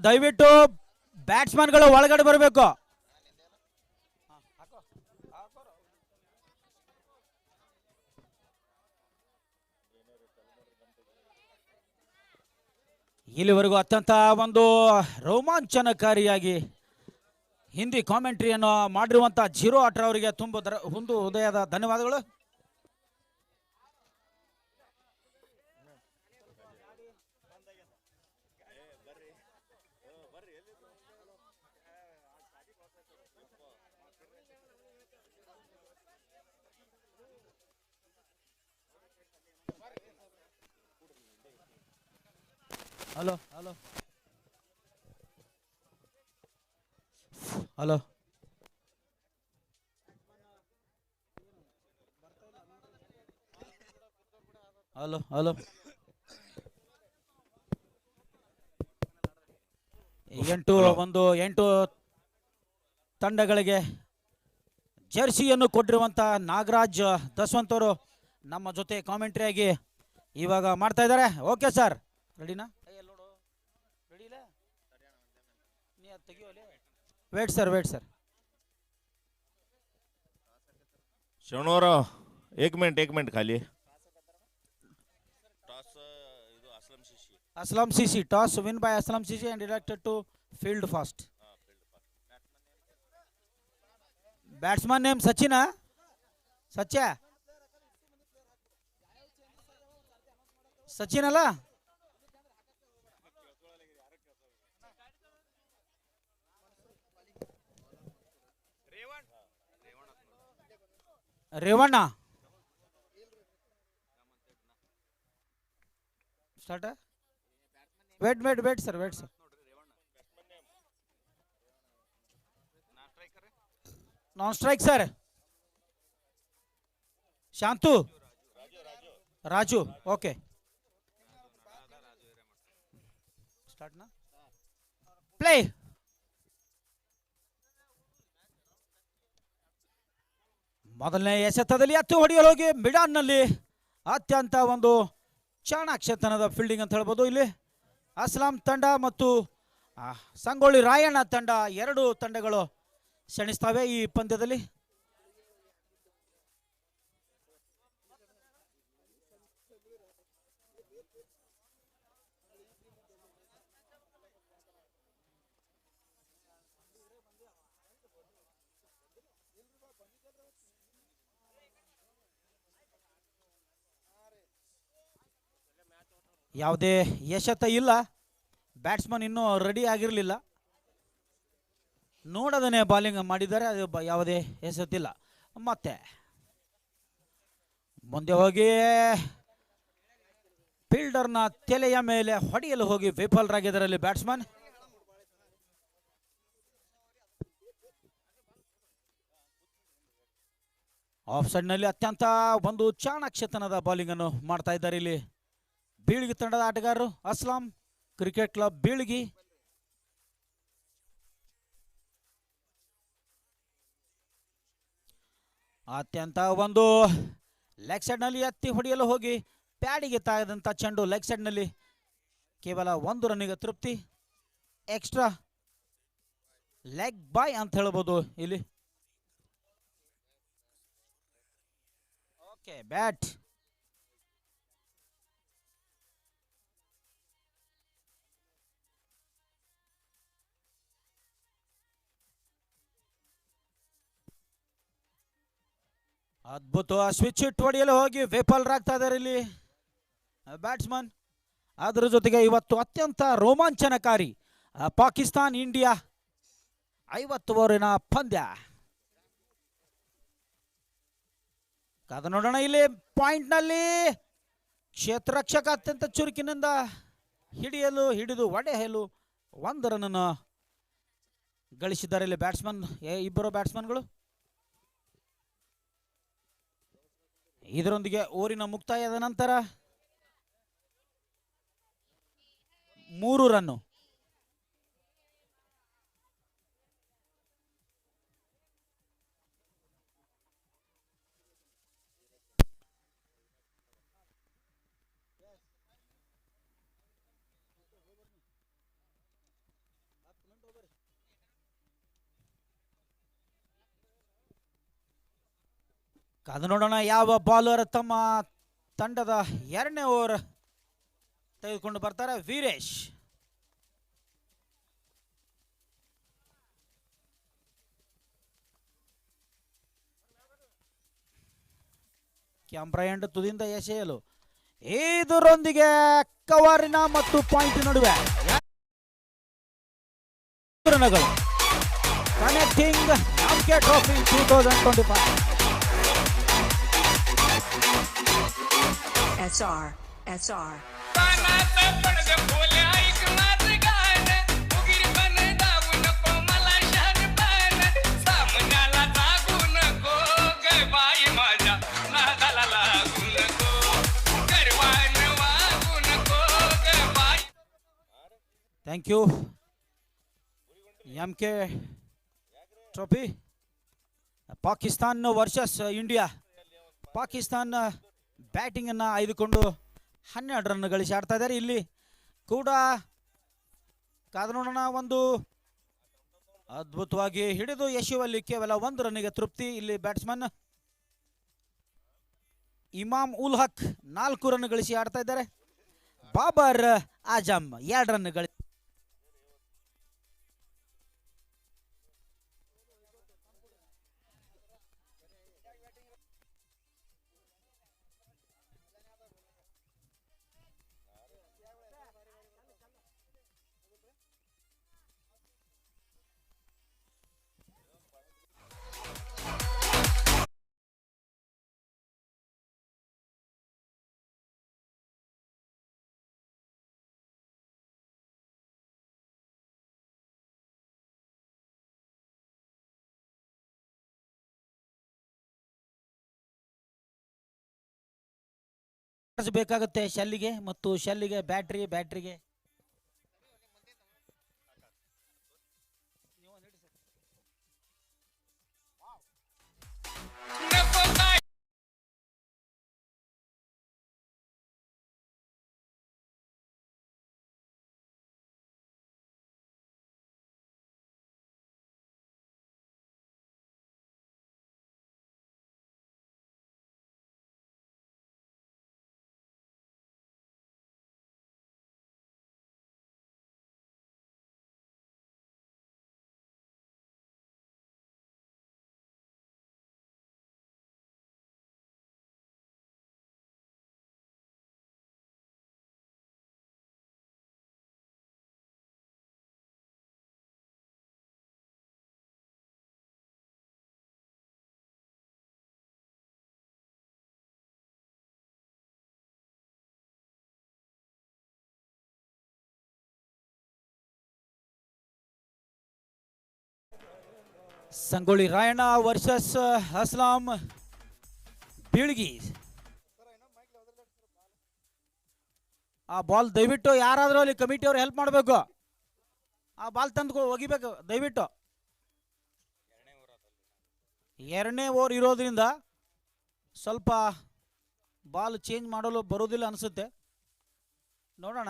ದಯವಿಟ್ಟು ಬ್ಯಾಟ್ಸ್ಮನ್ಗಳು ಒಳಗಡೆ ಬರಬೇಕು. ಇಲ್ಲಿವರೆಗೂ ಅತ್ಯಂತ ಒಂದು ರೋಮಾಂಚನಕಾರಿಯಾಗಿ ಹಿಂದಿ ಕಾಮೆಂಟ್ರಿಯನ್ನು ಮಾಡಿರುವಂತ ಜೀರೋ ಆಟ್ರ ಅವರಿಗೆ ಒಂದು ಹೃದಯದ ಧನ್ಯವಾದಗಳು. Hello hello hello hello hello 8 ತಂಡಗಳಿಗೆ ಜರ್ಸಿಯನ್ನು ಕೊಟ್ಟಿರುವಂತ ನಾಗರಾಜ್ ದಸ್ವಂತ್ ಅವರು ನಮ್ಮ ಜೊತೆ ಕಾಮೆಂಟ್ರಿ ಆಗಿ ಇವಾಗ ಮಾಡ್ತಾ ಇದ್ದಾರೆ. ಓಕೆ ಸರ್, ರೆಡಿನಾ? ವೇಟ್ ಸರ್ शवणवर एक मिनिट खाली. Aslam CC toss win by Aslam CC and directed to field fast. Batsman name Sachina. Sacha. Sachin alla. Revana. Start. Wait sir. Non-strike sir. Shantu. Raju. Okay. Start na. Play. ಮೊದಲನೇ ಎಸೆತದಲ್ಲಿ ಹತ್ತು ಹೊಡೆಯಲು ಹೋಗಿ ಮಿಡಾನ್ನಲ್ಲಿ ಅತ್ಯಂತ ಒಂದು ಚಾಣಾಕ್ಷತನದ fielding ಅಂತ ಹೇಳ್ಬೋದು. ಇಲ್ಲಿ ಅಸ್ಲಾಂ ತಂಡ ಮತ್ತು ಸಂಗೊಳ್ಳಿ ರಾಯಣ್ಣ ತಂಡ ಎರಡು ತಂಡಗಳು ಸೆಣಸ್ತವೆ ಈ ಪಂದ್ಯದಲ್ಲಿ. ಯಾವುದೇ ಎಸೆತ ಇಲ್ಲ, ಬ್ಯಾಟ್ಸ್ಮನ್ ಇನ್ನೂ ರೆಡಿ ಆಗಿರಲಿಲ್ಲ, ನೋಡದನೆ ಬಾಲಿಂಗ್ ಮಾಡಿದ್ದಾರೆ, ಅದು ಯಾವುದೇ ಎಸೆತಿಲ್ಲ. ಮತ್ತೆ ಮುಂದೆ ಹೋಗಿ ಫೀಲ್ಡರ್ನ ತಲೆಯ ಮೇಲೆ ಹೊಡೆಯಲು ಹೋಗಿ ವಿಫಲರಾಗಿದ್ದರಲ್ಲಿ ಬ್ಯಾಟ್ಸ್ಮನ್. ಆಫ್ ಸೈಡ್ ನಲ್ಲಿ ಅತ್ಯಂತ ಒಂದು ಚಾಣಾಕ್ಷತನದ ಬಾಲಿಂಗ್ ಅನ್ನು ಮಾಡ್ತಾ ಇದ್ದಾರೆ ಇಲ್ಲಿ ಬೀಳ್ಗಿ ತಂಡದ ಆಟಗಾರರು. Aslam cricket club Bilgi. ಅತ್ಯಂತ ಒಂದು ಲೆಗ್ ಸೈಡ್ ನಲ್ಲಿ ಎತ್ತಿ ಹೊಡೆಯಲು ಹೋಗಿ ಪ್ಯಾಡಿಗೆ ತಾಗದಂತ ಚೆಂಡು ಲೆಗ್ ಸೈಡ್ ನಲ್ಲಿ ಕೇವಲ 1 ರನ್ನಿಗೆ ತೃಪ್ತಿ. ಎಕ್ಸ್ಟ್ರಾ ಲೆಗ್ ಬಾಯ್ ಅಂತ ಹೇಳ್ಬೋದು ಇಲ್ಲಿ. Okay, bat. ಅದ್ಭುತ ಸ್ವಿಚ್ ಇಟ್ ಹೊಡೆಯಲು ಹೋಗಿ ವಿಫಲರಾಗ್ತಾ ಇದ್ದಾರೆ ಇಲ್ಲಿ ಬ್ಯಾಟ್ಸ್ಮನ್. ಅದರ ಜೊತೆಗೆ ಇವತ್ತು ಅತ್ಯಂತ ರೋಮಾಂಚನಕಾರಿ ಪಾಕಿಸ್ತಾನ್ ಇಂಡಿಯಾ 50 ಓವರಿನ ಪಂದ್ಯ. ಕಾದ ನೋಡೋಣ. ಇಲ್ಲಿ ಪಾಯಿಂಟ್ ನಲ್ಲಿ ಕ್ಷೇತ್ರರಕ್ಷಕ ಅತ್ಯಂತ ಚುರುಕಿನಿಂದ ಹಿಡಿದು ಒಡೆಯಲು 1 ರನ್ ಗಳಿಸಿದ್ದಾರೆ ಇಲ್ಲಿ ಬ್ಯಾಟ್ಸ್ಮನ್, ಇಬ್ಬರು ಬ್ಯಾಟ್ಸ್ಮನ್ಗಳು. ಇದರೊಂದಿಗೆ ಓವರಿನ ಮುಕ್ತಾಯದ ನಂತರ 3 ರನ್ನು. ಕಾದು ನೋಡೋಣ ಯಾವ ಬಾಲರ್ ತಮ್ಮ ತಂಡದ 2ನೇ ಓವರ್ ತೆಗೆದುಕೊಂಡು ಬರ್ತಾರೆ. ವೀರೇಶ್ ಕ್ಯಾಮ್ರಾ ಎಂಡ್ ತುದಿಯಿಂದ ಎಸೆಯಲು ಇದರೊಂದಿಗೆ ಕವರಿನ ಮತ್ತು ಪಾಯಿಂಟ್ ನಡುವೆ ರನ್ಗಳು connecting MK trophy 2025. SR. Thank you. MK trophy Pakistan versus India. Pakistan batting ಅನ್ನು ಆಯ್ದುಕೊಂಡು 12 ರನ್ ಗಳಿಸಿ ಆಡ್ತಾ ಇದ್ದಾರೆ. ಇಲ್ಲಿ ಕೂಡ ಕಾದು ನೋಡೋಣ. ಒಂದು ಅದ್ಭುತವಾಗಿ ಹಿಡಿದು ಎಸೆಯುವಲ್ಲಿ ಕೇವಲ 1 ರನ್ನಿಗೆ ತೃಪ್ತಿ. ಇಲ್ಲಿ ಬ್ಯಾಟ್ಸ್ಮನ್ ಇಮಾಮ್ ಉಲ್ ಹಕ್ 4 ರನ್ ಗಳಿಸಿ ಆಡ್ತಾ ಇದ್ದಾರೆ. ಬಾಬರ್ ಆಜಮ್ 2 ರನ್ ಗಳಿಸಿ ಬೇಕಾಗುತ್ತೆ. ಶೆಲ್ಲಿಗೆ ಮತ್ತು ಶೆಲ್ಲಿಗೆ ಬ್ಯಾಟ್ರಿಗೆ ಸಂಗೊಳ್ಳಿ ರಾಯಣ್ಣ ವರ್ಸಸ್ ಅಸ್ಲಾಂ ಬೀಳ್ಗಿ. ಆ ಬಾಲ್ ದಯವಿಟ್ಟು ಯಾರಾದರೂ ಅಲ್ಲಿ ಕಮಿಟಿಯವರು ಹೆಲ್ಪ್ ಮಾಡಬೇಕು. ಆ ಬಾಲ್ ತಂದು ಒಗಿಬೇಕು ದಯವಿಟ್ಟು. 2ನೇ ಓವರ್ ಇರೋದ್ರಿಂದ ಸ್ವಲ್ಪ ಬಾಲ್ ಚೇಂಜ್ ಮಾಡಲು ಬರೋದಿಲ್ಲ ಅನಿಸುತ್ತೆ. ನೋಡೋಣ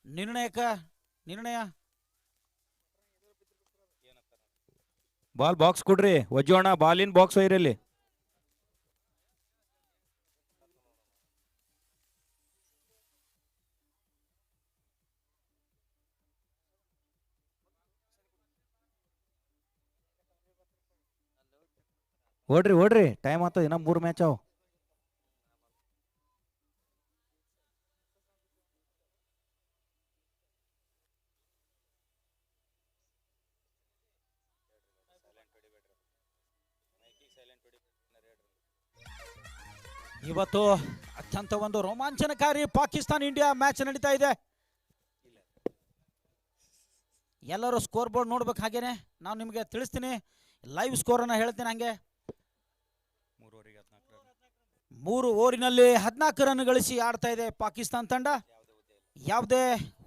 ನಿರ್ಣಯ ಬಾಲ್ ಬಾಕ್ಸ್ ಕೊಡ್ರಿ, ವಜ್ಜೋಣ ಬಾಲಿನ ಬಾಕ್ಸ್ ಒಯ್ರಲ್ಲಿ. ಓಡ್ರಿ ಟೈಮ್ ಆತ. ಇನ್ನ 3 ಮ್ಯಾಚ್ ಅವ. ಇವತ್ತು ಅತ್ಯಂತ ಒಂದು ರೋಮಾಂಚನಕಾರಿ ಪಾಕಿಸ್ತಾನ್ ಇಂಡಿಯಾ ಮ್ಯಾಚ್ ನಡೀತಾ ಇದೆ. ಎಲ್ಲರೂ ಸ್ಕೋರ್ ಬೋರ್ಡ್ ನೋಡ್ಬೇಕು. ಹಾಗೇನೆ ನಾನು ನಿಮಗೆ ತಿಳಿಸ್ತೀನಿ, ಲೈವ್ ಸ್ಕೋರ್ ಅನ್ನ ಹೇಳ್ತೀನಿ. ಹಂಗೆ 3 ಓವರಿನಲ್ಲಿ 14 ರನ್ ಗಳಿಸಿ ಆಡ್ತಾ ಇದೆ ಪಾಕಿಸ್ತಾನ್ ತಂಡ. ಯಾವುದೇ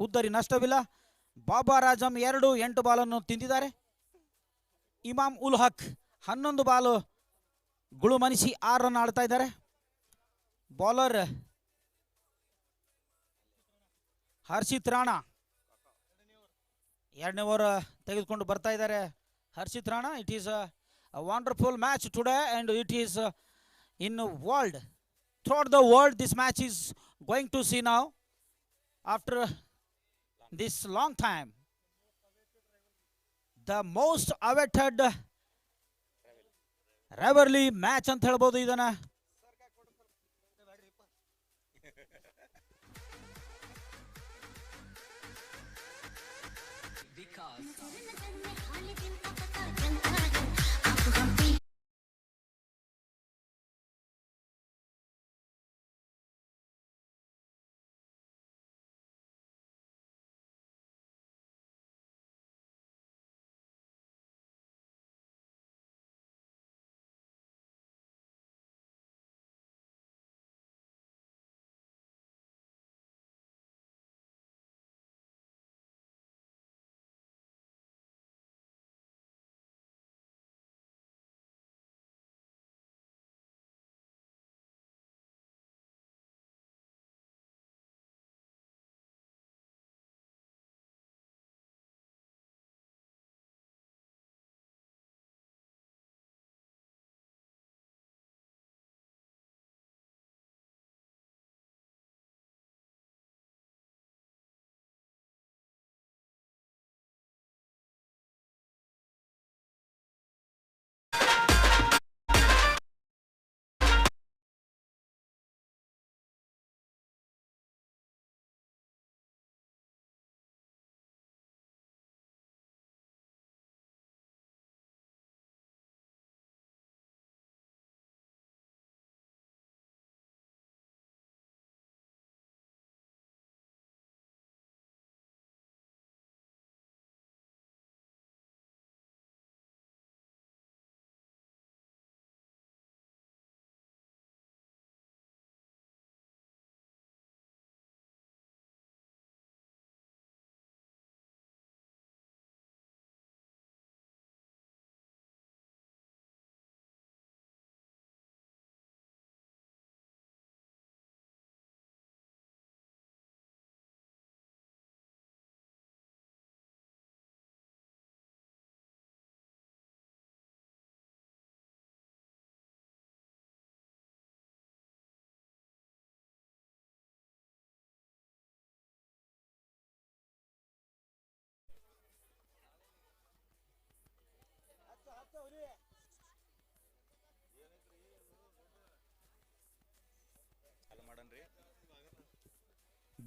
ಉದ್ದರಿ ನಷ್ಟವಿಲ್ಲ. ಬಾಬರ್ ಆಜಮ್ 8 ಬಾಲನ್ನು ತಿಂದಿದ್ದಾರೆ. ಇಮಾಮ್ ಉಲ್ ಹಕ್ 11 ಬಾಲು ಗುಳುಮನಿಸಿ 6 ರನ್ ಆಡ್ತಾ ಇದ್ದಾರೆ. ಬೌಲರ್ ಹರ್ಷಿತ್ ರಾಣಾ 2ನೇ ಓವರ್ ತೆಗೆದುಕೊಂಡು ಬರ್ತಾ ಇದ್ದಾರೆ. Harshit Rana, it is a wonderful match today and it is in the world. Throughout the world, this match is going to see now after this long time. The most awaited rivalry match ಅಂತ ಹೇಳ್ಬೋದು ಇದನ್ನ.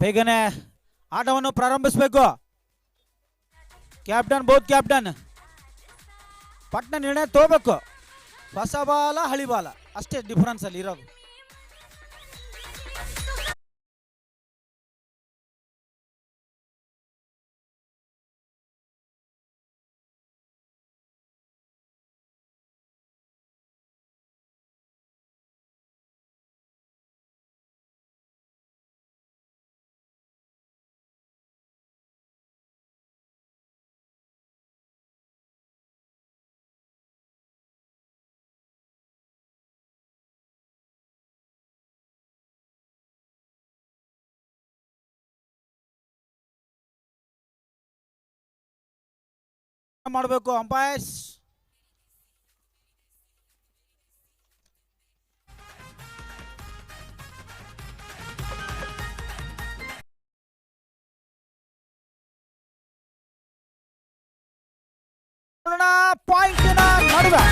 ಬೇಗನೆ ಆಟವನ್ನು ಪ್ರಾರಂಭಿಸಬೇಕು. Captain both captain ಪಟ್ನ ನಿರ್ಣಯ ತಗೋಬೇಕು. ಹೊಸ ಬಾಲ ಹಳಿ ಬಾಲ ಅಷ್ಟೇ ಡಿಫರೆನ್ಸ್ ಅಲ್ಲಿ ಇರೋದು. ಮಾಡಬೇಕು ಅಂಪೈರ್ಸ್. ಪಾಯಿಂಟ್ ನಡುವೆ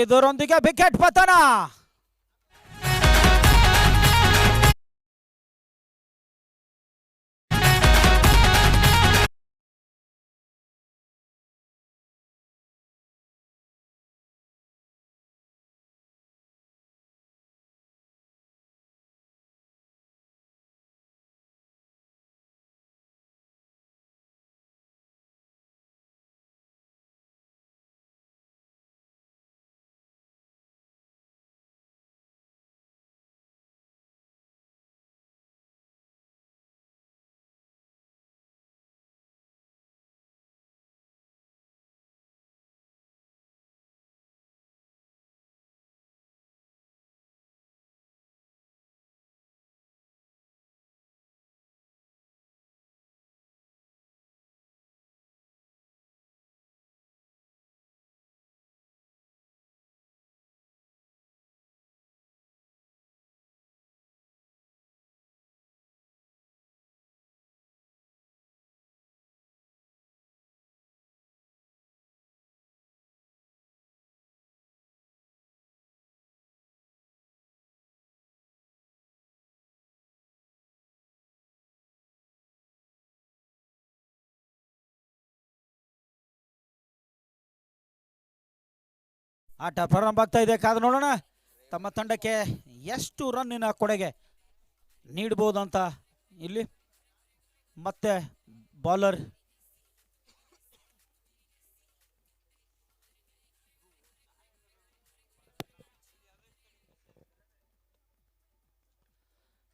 ಇದರೊಂದಿಗೆ ವಿಕೆಟ್ ಪತನ. ಆಟ ಪ್ರಾರಂಭ ಆಗ್ತಾ ಇದೆ. ಕಾದು ನೋಡೋಣ ತಮ್ಮ ತಂಡಕ್ಕೆ ಎಷ್ಟು ರನ್ನಿನ ಕೊಡುಗೆ ನೀಡಬಹುದಂತ. ಇಲ್ಲಿ ಮತ್ತೆ ಬೌಲರ್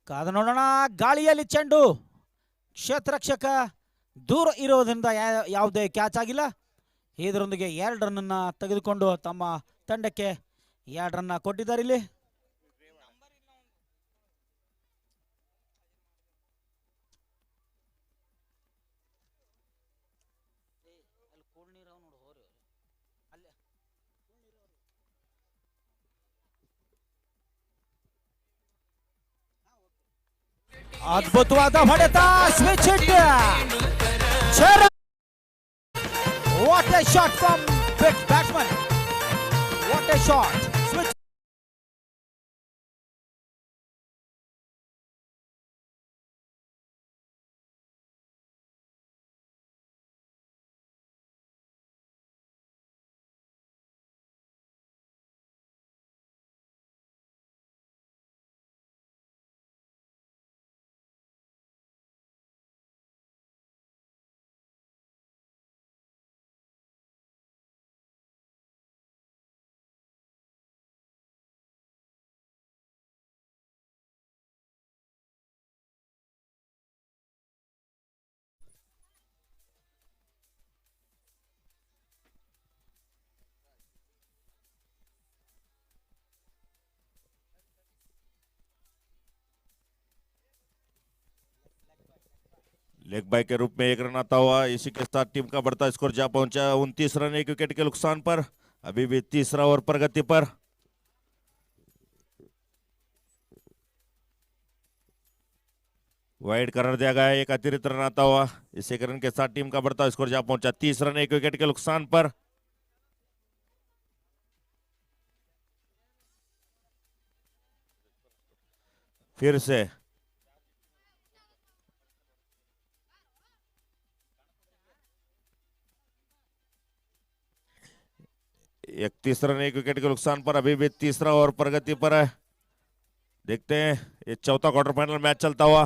ಕಾದು ನೋಡೋಣ. ಗಾಳಿಯಲ್ಲಿ ಚೆಂಡು ಕ್ಷೇತ್ರರಕ್ಷಕ ದೂರ ಇರೋದ್ರಿಂದ ಯಾವುದೇ ಕ್ಯಾಚ್ ಆಗಿಲ್ಲ. ಇದರೊಂದಿಗೆ 2 ರನ್ನನ್ನು ತೆಗೆದುಕೊಂಡು ತಮ್ಮ ತಂಡಕ್ಕೆ 2 ರನ್ನ ಕೊಟ್ಟಿದ್ದಾರೆ. ಇಲ್ಲಿ ಅದ್ಭುತವಾದ ಹೊಡೆತ, switch hit. What a shot from batsman. What a shot. Switch. Leg bye के रूप में 1 रन आता हुआ। इसी के साथ टीम का बढ़ता स्कोर जा पहुंचा 29 रन 1 विकेट के नुकसान पर। अभी भी तीसरा ओवर प्रगति पर। वाइड करार दिया गया है, 1 अतिरिक्त रन आता हुआ। इसी रन के साथ टीम का बढ़ता स्कोर जा पहुंचा 30 रन 1 विकेट के नुकसान पर। फिर से 31 रन 1 विकेट के नुकसान पर। अभी भी तीसरा ओवर प्रगति पर है। देखते हैं ये चौथा क्वार्टर फाइनल मैच चलता हुआ।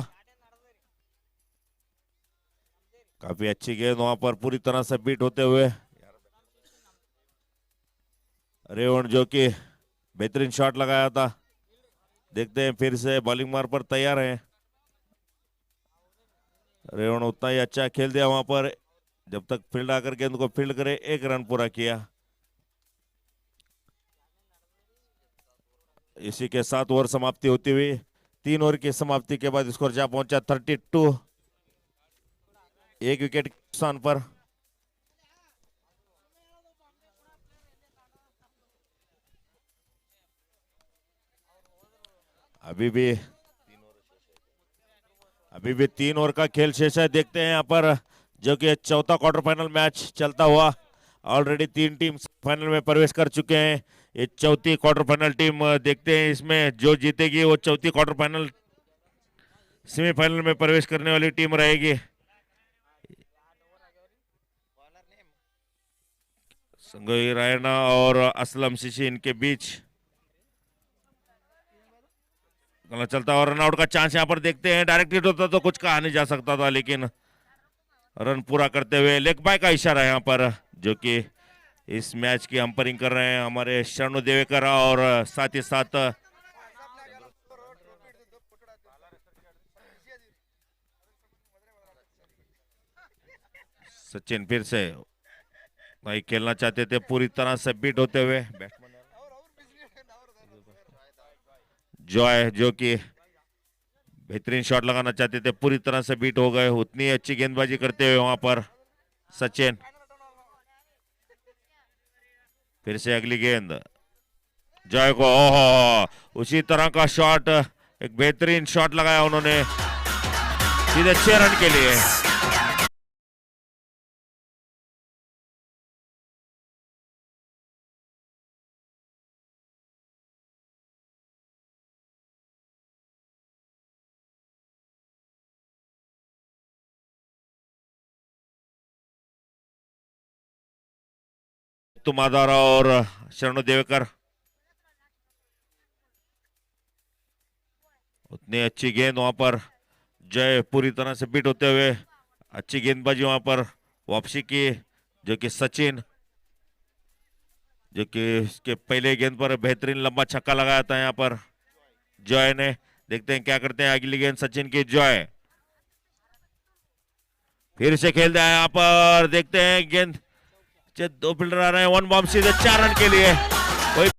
काफी अच्छी गेंद वहां पर पूरी तरह से बीट होते हुए रेवण जो कि बेहतरीन शॉट लगाया था। देखते हैं फिर से बॉलिंग मार पर तैयार है। रेवण उतना ही अच्छा खेल दिया वहां पर, जब तक फील्ड आकर गेंद को फील्ड करे। 1 रन पूरा किया। इसी के साथ ओवर समाप्ति होती हुई 3 ओवर की समाप्ति के बाद स्कोर जा पहुंचा 32, 1 विकेट के नुकसान पर। अभी भी 3 ओवर का खेल शेष है। देखते हैं यहाँ पर जो कि चौथा क्वार्टर फाइनल मैच चलता हुआ। ऑलरेडी 3 टीम फाइनल में प्रवेश कर चुके हैं। ये चौथी क्वार्टर फाइनल टीम, देखते हैं इसमें जो जीतेगी वो चौथी क्वार्टर फाइनल सेमीफाइनल में प्रवेश करने वाली टीम रहेगी। संगोई रायना और असलम शिशी इनके बीच चलता और रन आउट का चांस यहाँ पर देखते हैं। डायरेक्ट हिट होता तो कुछ कहा नहीं जा सकता था, लेकिन रन पूरा करते हुए लेग बाय का इशारा यहाँ पर, जो कि इस मैच की अंपायरिंग कर रहे हैं हमारे शरणु देवेकर और साथ ही साथ सचिन। फिर से भाई खेलना चाहते थे पूरी तरह से बीट होते हुए। जॉय जो कि बेहतरीन शॉट लगाना चाहते थे, पूरी तरह से बीट हो गए। उतनी अच्छी गेंदबाजी करते हुए वहां पर सचिन। फिर से अगली गेंद जॉय को, ओहो उसी तरह का शॉट, एक बेहतरीन शॉट लगाया उन्होंने सीधे 6 रन के लिए। मुत्तु मादारा और शरणु देवेकर। उतनी अच्छी गेंद वहां पर, जय पूरी तरह से बीट होते हुए अच्छी गेंदबाजी वहां पर वापसी की, जो कि सचिन, जो कि इसके पहले गेंद पर बेहतरीन लंबा छक्का लगाया था यहाँ पर जॉय ने। देखते हैं क्या करते हैं अगली गेंद सचिन की। जॉय फिर से खेलता है यहाँ पर, देखते हैं गेंद, दो फील्डर आ रहे हैं, वन बॉम्ब सीधे 4 रन के लिए। कोई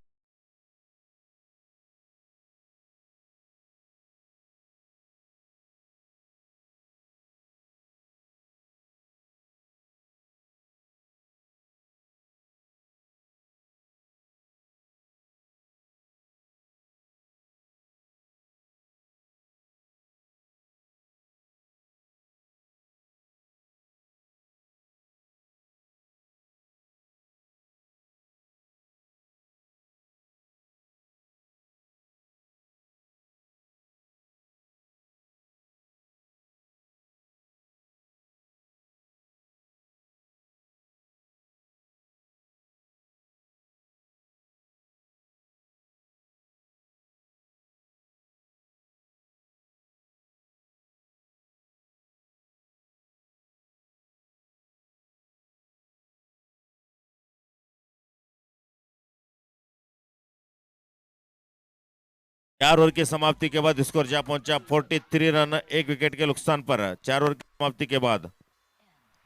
चार ओवर की समाप्ति के बाद स्कोर जा पहुंचा 43 रन, 1 विकेट के नुकसान पर। 4 ओवर की समाप्ति के बाद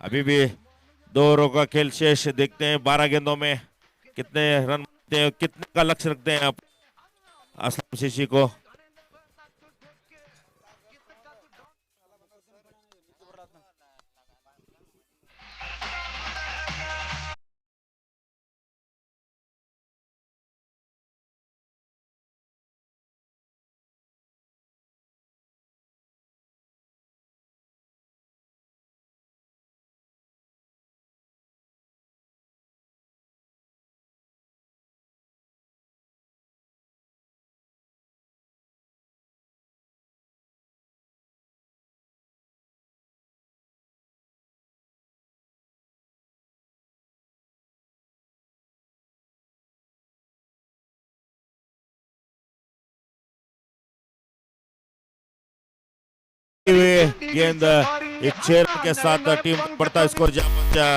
अभी भी 2 ओवरों का खेल शेष। देखते हैं 12 गेंदों में कितने रन बनते हैं, कितने का लक्ष्य रखते हैं आप असलम शीशी को। गेंद एक 6 रन के साथ टीम बढ़ता स्कोर जा पहुंचा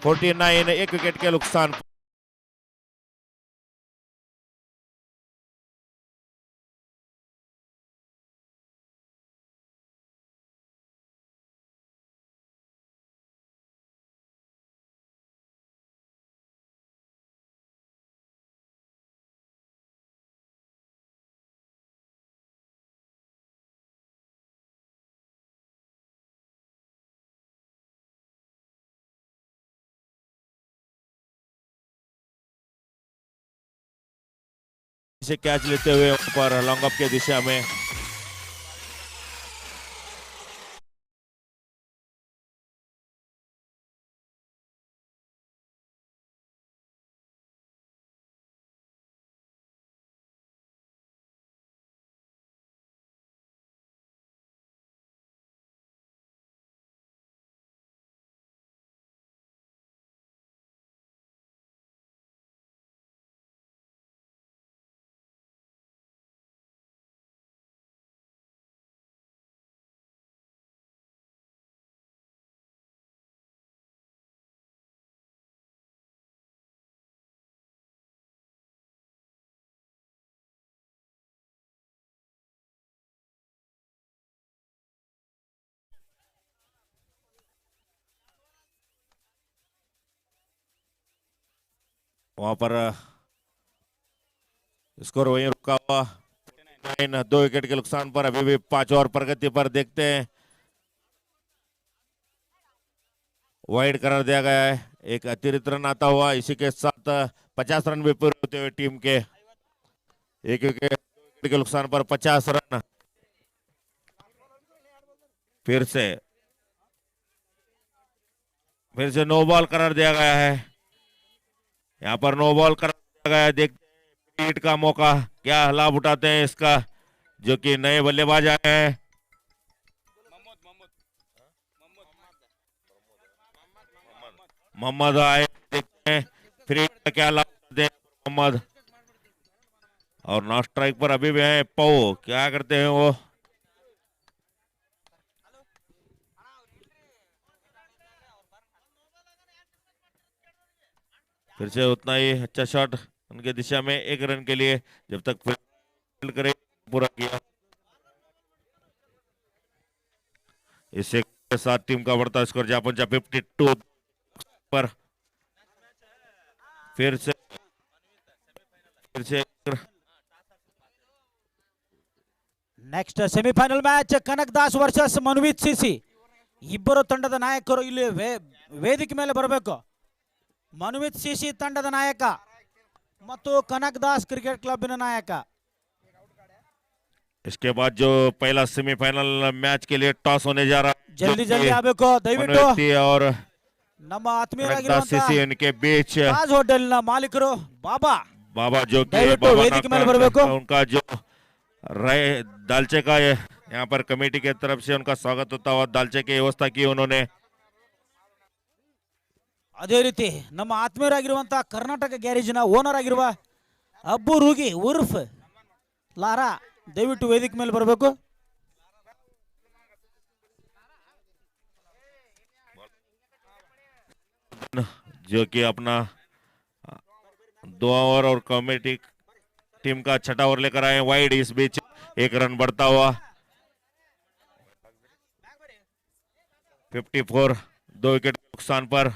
49, 1 विकेट के नुकसान। से कैच लेते हुए ऊपर लॉन्ग अप के दिशा में वहां पर स्कोर वहीं रुका हुआ 2 विकेट के नुकसान पर। अभी भी 5 ओवर प्रगति पर। देखते हैं वाइड करार दिया गया है, एक अतिरिक्त रन आता हुआ। इसी के साथ 50 रन भी पूरे होते हुए टीम के 1 विकेट के नुकसान पर 50 रन। फिर से नो बॉल करार दिया गया है। यहाँ पर नो बॉल करार दिया गया है। देखते हैं बीट का मौका क्या लाभ उठाते हैं इसका, जो कि नए बल्लेबाज आए हैं। मोहम्मद आए, देखते हैं फ्री क्या लाते हैं मोहम्मद, और नॉट स्ट्राइक पर अभी भी है पौ, क्या करते हैं वो। फिर से उतना ही अच्छा शॉट उनके दिशा में, 1 रन के लिए, जब तक फील्ड करे पूरा किया। इससे के साथ टीम का बढ़ता स्कोर जहां पहुंचा 52 पर। फिर से next semifinal match Kanak Das versus Manvith CC. ಇಬ್ಬರು ತಂಡದ ನಾಯಕರು ಇಲ್ಲಿ ವೇದಿಕೆ ಮೇಲೆ ಬರಬೇಕು. ಮನ್ವಿತ್ ಸಿಸಿ ತಂಡದ ನಾಯಕ ಮತ್ತು ಕನಕ್ ದಾಸ್ ಕ್ರಿಕೆಟ್ ಕ್ಲಬ್ಬಿನ ನಾಯಕ. इसके बाद जो पहला सेमीफाइनल मैच के लिए टॉस होने जा रहा है, ಜಲ್ದಿ ಜಲ್ದಿ ಆಗಬೇಕು ದಯವಿಟ್ಟು. और ನಮ್ಮ सिसी ಆತ್ಮೀಯರಾಗಿರುವಂತಹ उनके बीच ತಾಜ್ ಹೋಟೆಲ್ನ ಮಾಲೀಕರು ಬಾಬಾ बाबा जो कि ದಯವಿಟ್ಟು बाबा ವೇದಿಕೆ ಮೇಲೆ ಬರಬೇಕು. उनका जो दालचे का यहाँ पर कमेटी के तरफ से उनका स्वागत होता हुआ दालचे की व्यवस्था की उन्होंने. ಅದೇ ರೀತಿ ನಮ್ಮ ಆತ್ಮೀಯರಾಗಿರುವಂತಹ ಕರ್ನಾಟಕ ಗ್ಯಾರೇಜಿನ ಓನರ್ ಆಗಿರುವ ಅಬ್ಬು ರೂಗಿ ಉರ್ಫ್ ಲಾರಾ ದಯವಿಟ್ಟು ವೇದಿಕೆ ಮೇಲೆ ಬರಬೇಕು. जो कि अपना 2 ओवर और कमेटी टीम का छठा ओवर लेकर आए वाइड. इस बीच 1 रन बढ़ता हुआ 54, 2 विकेट नुकसान पर.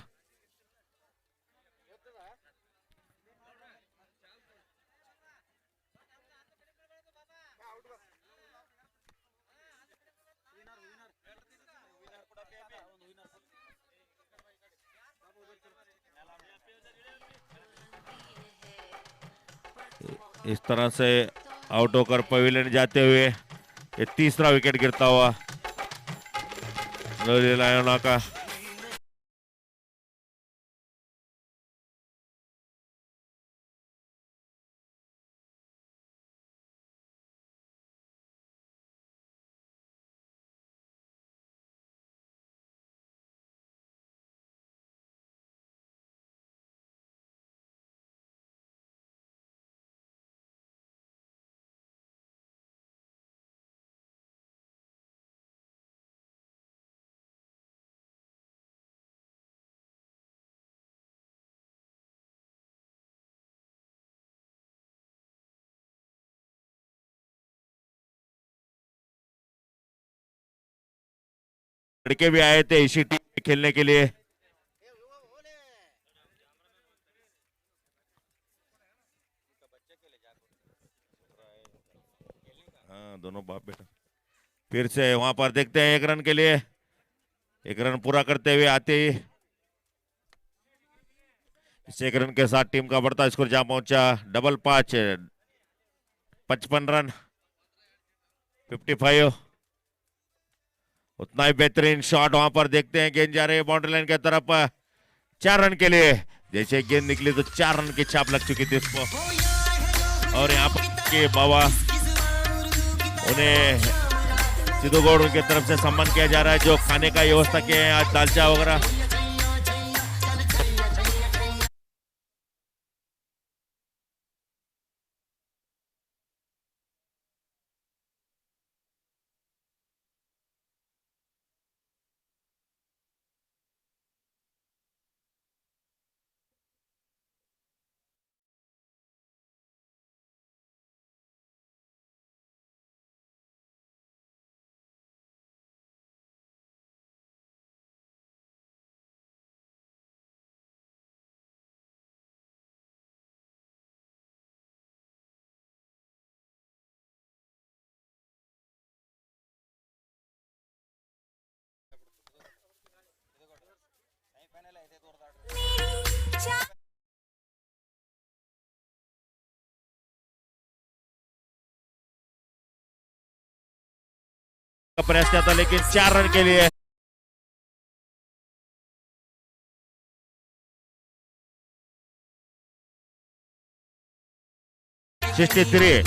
इस तरह से आउट होकर पवेलियन जाते हुए ये तीसरा विकेट गिरता हुआ लायोना का. लड़के भी आए थे इसी टीम में खेलने के लिए. हाँ, दोनों बाप बेटा. फिर से वहां पर देखते हैं 1 रन के लिए, 1 रन पूरा करते हुए आते ही इस 1 रन के साथ टीम का बढ़ता स्कोर जहां पहुंचा 5-5, 55 रन, 55. उतना ही बेहतरीन शॉट वहां पर देखते हैं, गेंद जा रही है बाउंड्री लाइन की तरफ 4 रन के लिए. जैसे गेंद निकली तो 4 रन की छाप लग चुकी थी उसको. और यहाँ पर के बाबा उन्हें सिद्धूगौड़ उनके तरफ से सम्मान किया जा रहा है, जो खाने का व्यवस्था किए हैं आज दालचा वगैरह. का प्रयास किया था लेकिन 4 रन के लिए 63.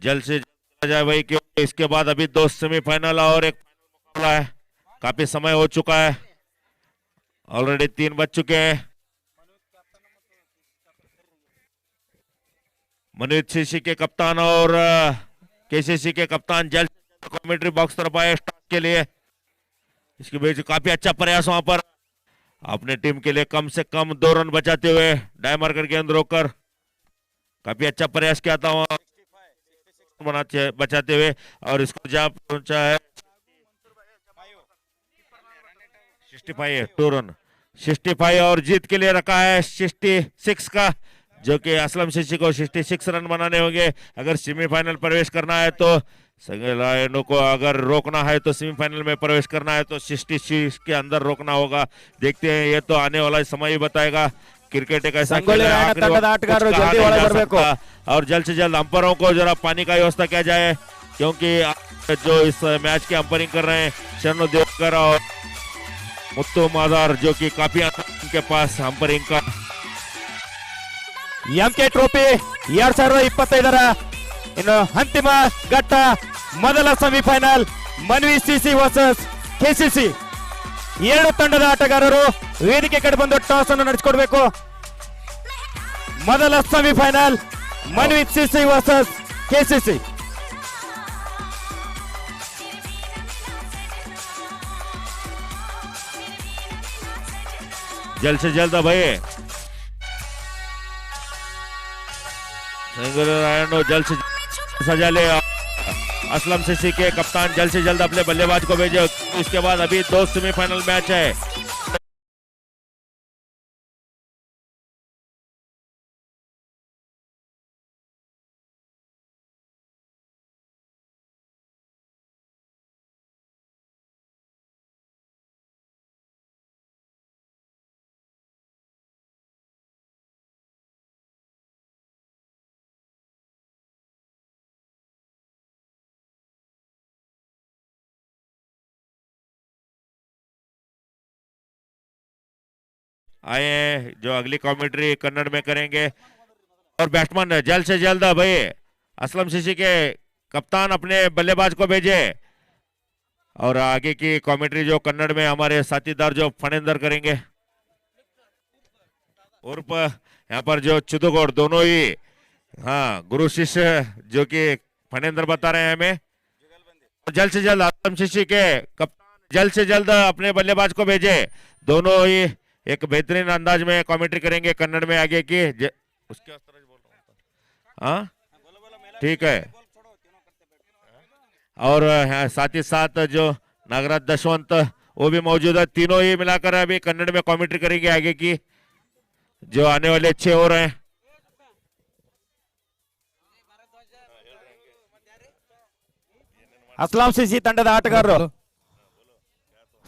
जल्द से जल्द आ जाए भाई, क्योंकि इसके बाद अभी 2 सेमीफाइनल और एक मुकाबला है। काफी समय हो चुका है, ऑलरेडी 3 बज चुके हैं। मनोज सीसी के कप्तान और केसीसी के कप्तान जल्द कमेंट्री बॉक्स तरफ आए स्टार्ट के लिए। इसके बीच काफी अच्छा प्रयास वहां पर अपने टीम के लिए कम से कम 2 रन बचाते हुए डाई मार्कर गेंद रोककर काफी अच्छा प्रयास किया था वहां बनाते बचाते हुए, और इसको जा पहुंचा है 65 2 रन 65 और जीत के लिए रखा है 66 का, जो कि असलम सीसी को 66 रन बनाने होंगे अगर सेमीफाइनल प्रवेश करना है। तो संगलायनों को अगर रोकना है तो सेमीफाइनल में प्रवेश करना है तो 66 के अंदर रोकना होगा। देखते हैं, ये तो आने वाला समय ही बताएगा। क्रिकेट एक ऐसा खेल है, आखिरी वक्त कुछ कहा नहीं जा सकता। और जल्द से जल्द अंपायरों को जरा पानी का व्यवस्था किया जाए, क्योंकि जो इस मैच की अंपायरिंग कर रहे हैं शरणु देवकर और मुत्तु मादार, जो कि काफी उनके पास अंपायरिंग का ಎಂಕೆ ಟ್ರೋಫಿ 2025ರ ಇನ್ನು ಅಂತಿಮ ಘಟ್ಟ ಮೊದಲ semifinal Manvi CC versus KCC. 2 ತಂಡದ ಆಟಗಾರರು ವೇದಿಕೆ ಕಡೆ ಬಂದು ಟಾಸ್ ಅನ್ನು ನಡೆಸಿಕೊಡ್ಬೇಕು. ಮೊದಲ semifinal Manvi CC versus KCC. जल्द से जल्द भाई जल्द से सजा ले। असलम सीसी के कप्तान जल्द से जल्द अपने बल्लेबाज को भेजे। इसके बाद अभी 2 सेमीफाइनल मैच है। आए हैं जो अगली कमेंट्री कन्नड़ में करेंगे, और बैट्समैन जल्द से जल्द भाई असलम सीसी के कप्तान अपने बल्लेबाज को भेजे। और आगे की कमेंट्री जो कन्नड़ में हमारे साथीदार जो फणेंद्र करेंगे, उर्फ यहाँ पर जो चिदुगौड़, दोनों ही हाँ गुरु शिष्य जो कि फणेंद्र बता रहे हैं हमें। जल्द से जल्द असलम सीसी के कप्तान जल्द से जल्द अपने बल्लेबाज को भेजे। दोनों ही एक बेहतरीन अंदाज में कमेंट्री करेंगे कन्नड़ में आगे की। उसके बोल रहा हूँ, हाँ ठीक है। और साथ ही साथ जो नागराज दशवंत वो भी मौजूद है। तीनों ही मिलाकर अभी कन्नड़ में कमेंट्री करेंगे आगे की जो आने वाले 6 ओवर हैं। ಅಸ್ಲಾಂ ಸಿಸಿ ತಂಡದ ಆಟಗಾರರು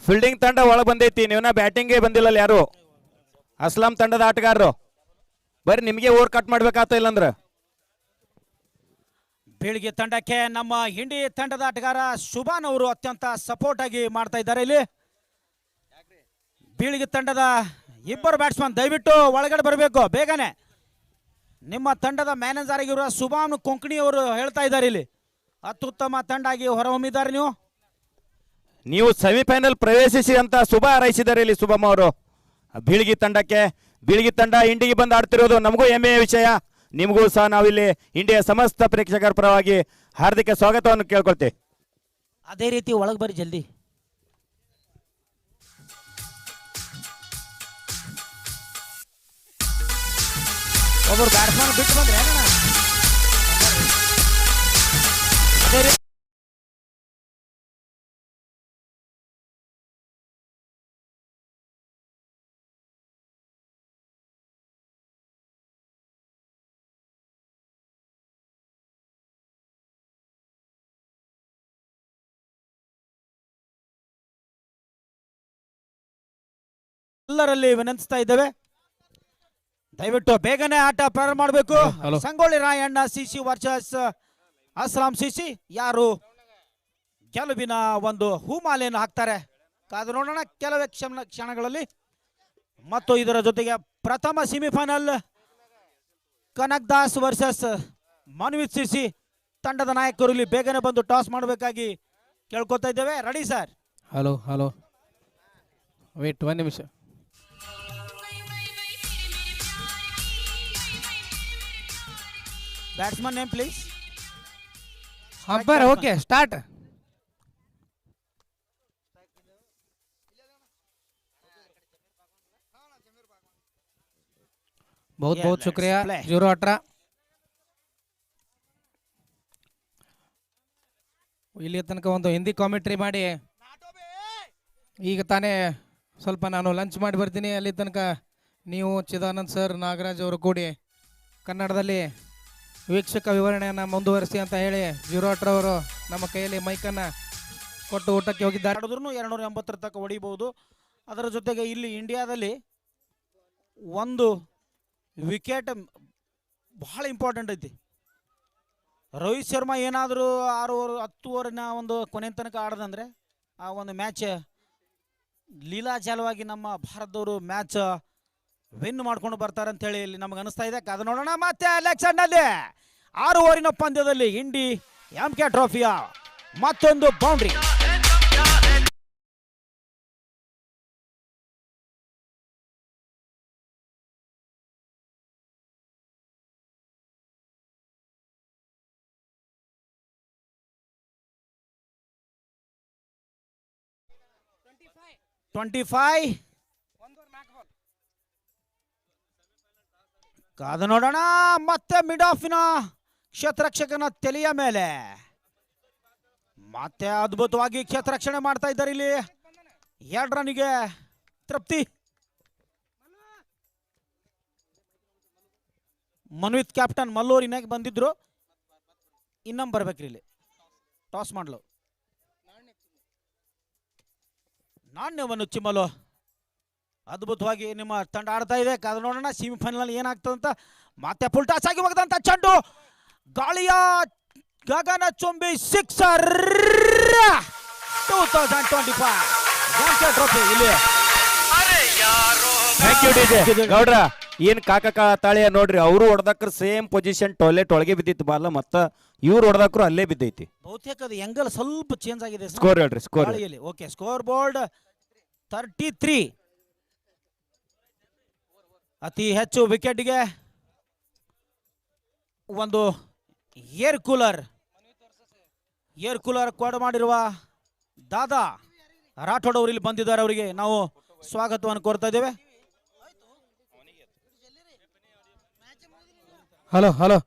ಫೀಲ್ಡಿಂಗ್ ತಂಡ ಒಳಗೆ ಬಂದೈತಿ, ನೀವನ್ನ ಬ್ಯಾಟಿಂಗ್ಗೆ ಬಂದಿಲ್ಲ ಯಾರು. ಅಸ್ಲಾಂ ತಂಡದ ಆಟಗಾರರು ಬರ್ರಿ, ನಿಮಗೆ ಓವರ್ ಕಟ್ ಮಾಡ್ಬೇಕಾತ ಇಲ್ಲಂದ್ರ. ಬೀಳ್ಗಿ ತಂಡಕ್ಕೆ ನಮ್ಮ ಹಿಂಡಿ ತಂಡದ ಆಟಗಾರ ಶುಭಾನ್ ಅವರು ಅತ್ಯಂತ ಸಪೋರ್ಟ್ ಆಗಿ ಮಾಡ್ತಾ ಇದ್ದಾರೆ. ಇಲ್ಲಿ ಬೀಳ್ಗಿ ತಂಡದ ಇಬ್ಬರು ಬ್ಯಾಟ್ಸ್ಮನ್ ದಯವಿಟ್ಟು ಒಳಗಡೆ ಬರಬೇಕು ಬೇಗನೆ. ನಿಮ್ಮ ತಂಡದ ಮ್ಯಾನೇಜರ್ ಆಗಿರುವ ಸುಭಾನ್ ಕೊಂಕಣಿ ಅವರು ಹೇಳ್ತಾ ಇದ್ದಾರೆ, ಇಲ್ಲಿ ಅತ್ಯುತ್ತಮ ತಂಡ ಆಗಿ ಹೊರಹೊಮ್ಮಿದ್ದಾರೆ. ನೀವು ಸೆಮಿಫೈನಲ್ ಪ್ರವೇಶಿಸಿ ಅಂತ ಶುಭ ಹಾರೈಸಿದ್ದಾರೆ ಇಲ್ಲಿ ಶುಭಮ್ ಅವರು ಬೀಳ್ಗಿ ತಂಡಕ್ಕೆ. ಬೀಳ್ಗಿ ತಂಡ ಇಂಡಿಗೆ ಬಂದು ಆಡ್ತಿರೋದು ನಮಗೂ ಹೆಮ್ಮೆಯ ವಿಷಯ. ನಿಮಗೂ ಸಹ ನಾವಿಲ್ಲಿ ಇಂಡಿಯಾ ಸಮಸ್ತ ಪ್ರೇಕ್ಷಕರ ಪರವಾಗಿ ಹಾರ್ದಿಕ ಸ್ವಾಗತವನ್ನು ಕೇಳ್ಕೊಳ್ತೇವೆ. ಅದೇ ರೀತಿ ಒಳಗೆ ಬರ್ರಿ ಜಲ್ದಿ. ಒಬ್ಬರು ಬ್ಯಾಟ್ಸ್ಮನ್ ಬಿಟ್ಟು ಬಂದ್ರೆ ಅದೇ ರೀತಿ ಎಲ್ಲರಲ್ಲಿ ವಿನಂತಿಸ್ತಾ ಇದ್ದೇವೆ, ದಯವಿಟ್ಟು ಬೇಗನೆ ಆಟ ಪ್ರಾರಂಭ ಮಾಡಬೇಕು. Sangolli Rayanna CC versus Aslam CC, ಯಾರು ಗೆಲುವಿನ ಒಂದು ಹೂಮಾಲೆಯನ್ನು ಹಾಕ್ತಾರೆ ಕಾದು ನೋಡೋಣ ಕೆಲವೇ ಕ್ಷಣಗಳಲ್ಲಿ. ಮತ್ತು ಇದರ ಜೊತೆಗೆ ಪ್ರಥಮ semifinal Kanak Das versus Manvith CC ತಂಡದ ನಾಯಕರು ಇಲ್ಲಿ ಬೇಗನೆ ಬಂದು ಟಾಸ್ ಮಾಡಬೇಕಾಗಿ ಕೇಳ್ಕೊತಾ ಇದ್ದೇವೆ. Ready sir? Hello hello wait 1 ನಿಮಿಷ. Batsman name please. Umpire okay start. बहुत बहुत शुक्रिया 0-18. ಇಲ್ಲಿ ತನಕ ಒಂದು ಹಿಂದಿ ಕಾಮೆಂಟ್ರಿ ಮಾಡಿ ಈಗ ತಾನೇ ಸ್ವಲ್ಪ ನಾನು ಲಂಚ್ ಮಾಡಿ ಬರ್ತೀನಿ. ಅಲ್ಲಿ ತನಕ ನೀವು ಚಿದಾನಂದ್ ಸರ್, ನಾಗರಾಜ್ ಅವರು ಕೂಡಿ ಕನ್ನಡದಲ್ಲಿ ವೀಕ್ಷಕ ವಿವರಣೆಯನ್ನು ಮುಂದುವರಿಸಿ ಅಂತ ಹೇಳಿ 0-18 ಅವರು ನಮ್ಮ ಕೈಯಲ್ಲಿ ಮೈಕನ್ನು ಕೊಟ್ಟು ಊಟಕ್ಕೆ ಹೋಗಿದ್ದಾರೆ. ಆಡಿದ್ರು 280 ತನಕ ಹೊಡಿಬಹುದು. ಅದರ ಜೊತೆಗೆ ಇಲ್ಲಿ ಇಂಡಿಯಾದಲ್ಲಿ ಒಂದು ವಿಕೆಟ್ ಬಹಳ ಇಂಪಾರ್ಟೆಂಟ್ ಐತಿ. ರೋಹಿತ್ ಶರ್ಮಾ ಏನಾದರೂ 6 ಓವರ್ 10 ಓವರಿನ ಒಂದು ಕೊನೆ ತನಕ ಆಡದಂದ್ರೆ ಆ ಒಂದು ಮ್ಯಾಚ್ ಲೀಲಾಜಾಲವಾಗಿ ನಮ್ಮ ಭಾರತದವರು ಮ್ಯಾಚ್ ವಿನ್ ಮಾಡ್ಕೊಂಡು ಬರ್ತಾರೆ ಅಂತ ಹೇಳಿ ಇಲ್ಲಿ ನಮಗೆ ಅನಿಸ್ತಾ ಇದೆ. ಕಾದು ನೋಡೋಣ. ಮತ್ತೆ ಎಲೆಕ್ಷನ್ನಲ್ಲಿ 6 ಓವರಿನ ಪಂದ್ಯದಲ್ಲಿ ಇಂಡಿ MK ಟ್ರೋಫಿಯ ಮತ್ತೊಂದು ಬೌಂಡ್ರಿ. ಕಾದು ನೋಡೋಣ. ಮತ್ತೆ ಮಿಡ್ ಆಫಿನ ಕ್ಷೇತ್ರರಕ್ಷಕನ ತಲೆಯ ಮೇಲೆ ಮತ್ತೆ ಅದ್ಭುತವಾಗಿ ಕ್ಷೇತ್ರರಕ್ಷಣೆ ಮಾಡ್ತಾ ಇದ್ದಾರೆ. ಇಲ್ಲಿ 2 ರನ್ನಿಗೆ ತೃಪ್ತಿ. ಮನ್ವಿತ್ ಕ್ಯಾಪ್ಟನ್ ಮಲ್ಲೂರಿನಾಗ ಬಂದಿದ್ರು. ಇನ್ನೊಮ್ಮೆ ಬರ್ಬೇಕ್ರಿ ಇಲ್ಲಿ ಟಾಸ್ ಮಾಡ್ಲು. ನಾಣ್ಯವನ್ನು ಚಿಮ್ಮಲು ಅದ್ಭುತವಾಗಿ ನಿಮ್ಮ ತಂಡ ಆಡ್ತಾ ಇದೆ. ಕಾದು ನೋಡೋಣ ಸೆಮಿಫೈನಲ್ ಏನಾಗ್ತದಂತ. ಮತ್ತೆ ಫುಲ್ ಟಾಸ್ ಆಗಿ ಹೋಗದಂತ ಚೆಂಡು ಗಾಳಿಯ ಗಗನ ಚುಂಬಿ ಸಿಕ್ಸರ್. 2025 ಟ್ರೋಫಿ ಇಲ್ಲಿ. ಗೌಡ್ರ ಏನ್ ಕಾಕ ತಾಳಿಯ ನೋಡ್ರಿ, ಅವರು ಹೊಡೆದಕ್ರ ಸೇಮ್ ಪೊಸಿಷನ್ ಟಾಯ್ಲೆಟ್ ಒಳಗೆ ಬಿದ್ದಿತ್ತು ಬಾಲ, ಮತ್ತ ಇವ್ರು ಹೊಡೆದಕ್ರು ಅಲ್ಲೇ ಬಿದ್ದೈತಿ. ಬಹುತೇಕ ಅದು ಎಂಗಲ್ ಸ್ವಲ್ಪ ಚೇಂಜ್ ಆಗಿದೆ. ಸ್ಕೋರ್ ಹೇಳ್ರಿ ಸ್ಕೋರ್. Okay score board 33. ಅತಿ ಹೆಚ್ಚು ವಿಕೆಟ್ಗೆ ಒಂದು ಏರ್ ಕೂಲರ್ ಕೊಡ ಮಾಡಿರುವ ದಾದಾ ರಾಠೋಡ್ ಅವರು ಇಲ್ಲಿ ಬಂದಿದ್ದಾರೆ. ಅವರಿಗೆ ನಾವು ಸ್ವಾಗತವನ್ನು ಕೋರ್ತಾ ಇದ್ದೇವೆ. Hello hello